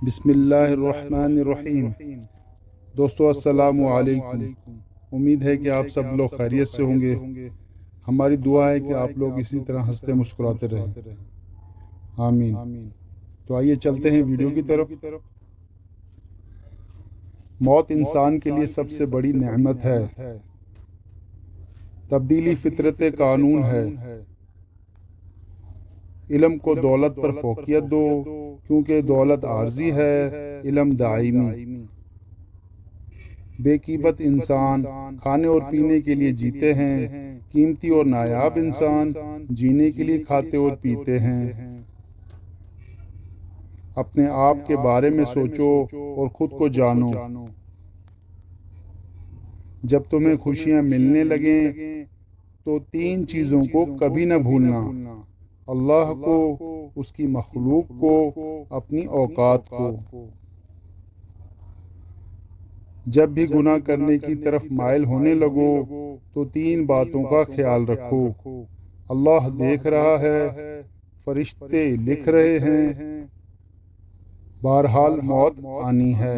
بسم اللہ الرحمن الرحیم۔ دوستو السلام علیکم۔ امید ہے کہ آپ سب لوگ خیریت سے ہوں گے۔ ہماری دعا ہے کہ آپ لوگ اسی طرح ہنستے مسکراتے رہیں، آمین۔ تو آئیے چلتے ہیں ویڈیو کی طرف۔ موت انسان کے لیے سب سے بڑی نعمت ہے۔ تبدیلی فطرت قانون ہے۔ علم کو دولت پر فوقیت دو، کیونکہ دولت عارضی ہے، علم دائمی۔ بے قیمت انسان کھانے اور پینے کے لیے جیتے ہیں، قیمتی اور نایاب انسان جینے کے لیے کھاتے اور پیتے ہیں۔ اپنے آپ کے بارے میں سوچو اور خود کو جانو۔ جب تمہیں خوشیاں ملنے لگیں تو 3 چیزوں کو کبھی نہ بھولنا: اللہ کو، اس کی مخلوق کو، اپنی اوقات کو۔ جب بھی گناہ کرنے کی طرف مائل ہونے لگو تو 3 باتوں کا خیال رکھو: اللہ دیکھ رہا ہے، فرشتے لکھ رہے ہیں، بہرحال موت آنی ہے۔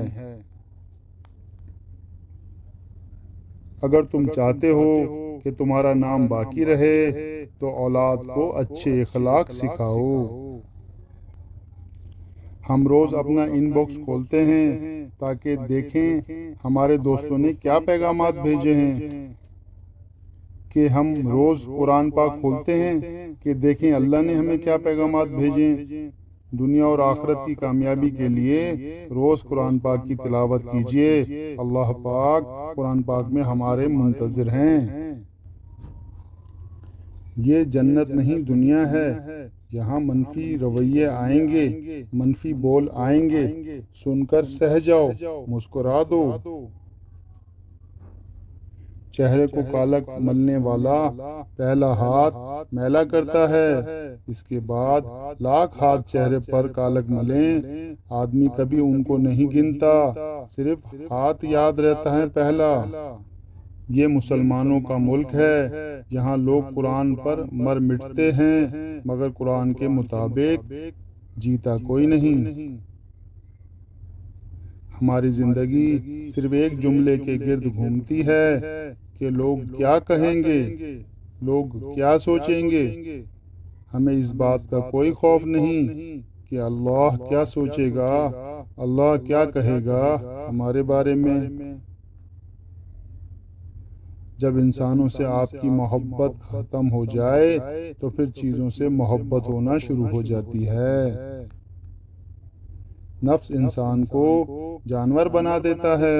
اگر تم چاہتے ہو کہ تمہارا نام باقی رہے تو اولاد کو اچھے اخلاق سکھاؤ۔ ہم روز اپنا ان باکس کھولتے ہیں تاکہ دیکھیں ہمارے دوستوں نے کیا پیغامات بھیجے ہیں، کہ ہم روز قرآن پاک کھولتے ہیں کہ دیکھیں اللہ نے ہمیں کیا پیغامات بھیجے ہیں۔ دنیا اور آخرت کی کامیابی کے لیے روز قرآن پاک کی تلاوت کیجیے۔ اللہ پاک قرآن پاک میں ہمارے منتظر ہیں۔ یہ جنت نہیں دنیا ہے، یہاں منفی رویے آئیں گے، منفی بول آئیں گے، سن کر سہ جاؤ، مسکرا دو۔ چہرے کو کالا ملنے والا پہلا ہاتھ میلا کرتا ہے، اس کے بعد لاکھ ہاتھ چہرے پر کالک ملیں، آدمی کبھی ان کو نہیں گنتا، صرف ہاتھ یاد رہتا ہے پہلا۔ یہ مسلمانوں کا ملک ہے، جہاں لوگ قرآن پر مر مٹتے ہیں مگر قرآن کے مطابق جیتا کوئی نہیں۔ ہماری زندگی صرف ایک جملے کے گرد گھومتی ہے کہ لوگ کیا کہیں گے، لوگ کیا سوچیں گے۔ ہمیں اس بات کا کوئی خوف نہیں کہ اللہ کیا سوچے گا، اللہ کیا کہے گا ہمارے بارے میں۔ جب انسانوں سے آپ کی محبت ختم ہو جائے تو پھر چیزوں سے محبت ہونا شروع ہو جاتی ہے۔ نفس انسان کو جانور بنا دیتا ہے،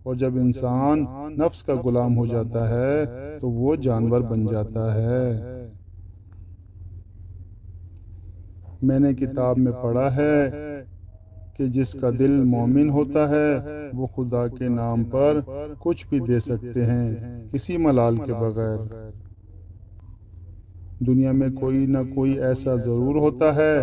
اور جب انسان نفس کا غلام ہو جاتا ہے تو وہ جانور بن جاتا ہے۔ میں نے کتاب میں پڑھا ہے کہ جس کا دل مومن ہوتا ہے وہ خدا کے نام پر کچھ بھی دے سکتے ہیں، کسی ملال کے بغیر۔ دنیا میں کوئی نہ کوئی ایسا ضرور ہوتا ہے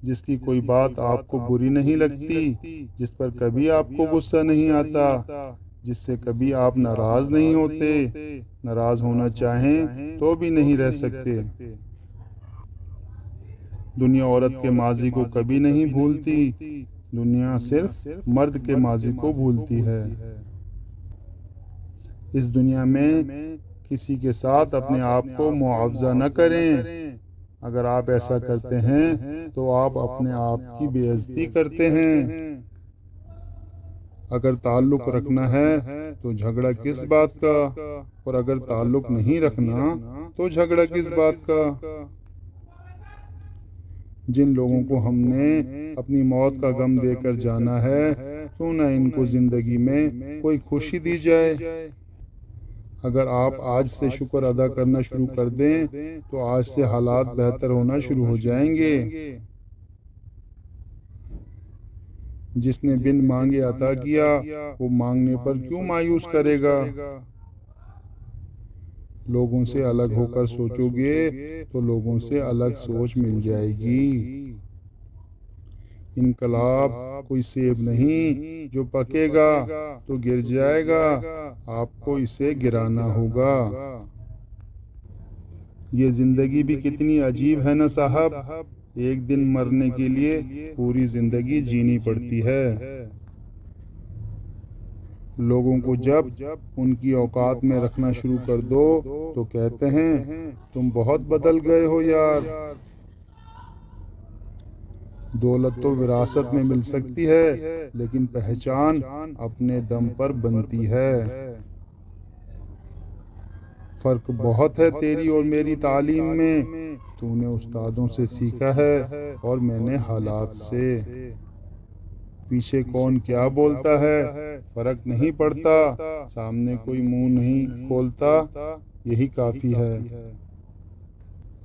جس کی کوئی بات آپ کو بری نہیں لگتی، جس پر کبھی آپ کو غصہ نہیں آتا، جس سے کبھی آپ ناراض نہیں ہوتے، ناراض ہونا چاہیں تو بھی نہیں رہ سکتے۔ دنیا عورت کے ماضی کو کبھی نہیں بھولتی، دنیا صرف مرد کے ماضی کو بھولتی ہے۔ اس دنیا میں کسی کے ساتھ اپنے آپ کو معاوضہ نہ کریں، اگر آپ ایسا کرتے ہیں تو آپ اپنے آپ کی بے عزتی کرتے ہیں۔ اگر تعلق رکھنا ہے تو جھگڑا کس بات کا، اور اگر تعلق نہیں رکھنا تو جھگڑا کس بات کا۔ جن لوگوں کو ہم نے اپنی موت کا غم دے کر جانا ہے، کیوں نہ ان کو زندگی میں کوئی خوشی دی جائے۔ اگر آپ آج سے شکر ادا کرنا شروع کر دیں تو آج سے حالات بہتر ہونا شروع ہو جائیں گے۔ جس نے بن مانگے عطا کیا، وہ مانگنے پر کیوں مایوس کرے گا۔ لوگوں سے الگ ہو کر سوچو گے تو لوگوں سے الگ سوچ مل جائے گی۔ انقلاب کوئی سیب نہیں جو پکے گا تو گر جائے گا، آپ کو اسے گرانا ہوگا۔ یہ زندگی بھی کتنی عجیب ہے نا صاحب، ایک دن مرنے کے لیے پوری زندگی جینی پڑتی ہے۔ لوگوں کو جب ان کی اوقات میں رکھنا شروع کر دو تو کہتے ہیں تم بہت بدل گئے ہو یار۔ دولت تو وراثت میں مل سکتی ہے لیکن پہچان اپنے دم پر بنتی ہے۔ فرق بہت ہے تیری اور میری تعلیم میں، تو نے استادوں سے سیکھا ہے اور میں نے حالات سے۔ پیچھے کون کیا بولتا ہے فرق نہیں پڑتا، سامنے کوئی منہ نہیں کھولتا یہی کافی ہے۔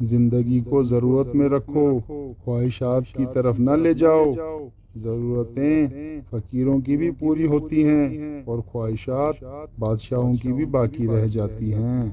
زندگی کو ضرورت میں رکھو، خواہشات کی طرف نہ لے جاؤ۔ ضرورتیں فقیروں کی بھی پوری ہوتی ہیں اور خواہشات بادشاہوں کی بھی باقی رہ جاتی ہیں۔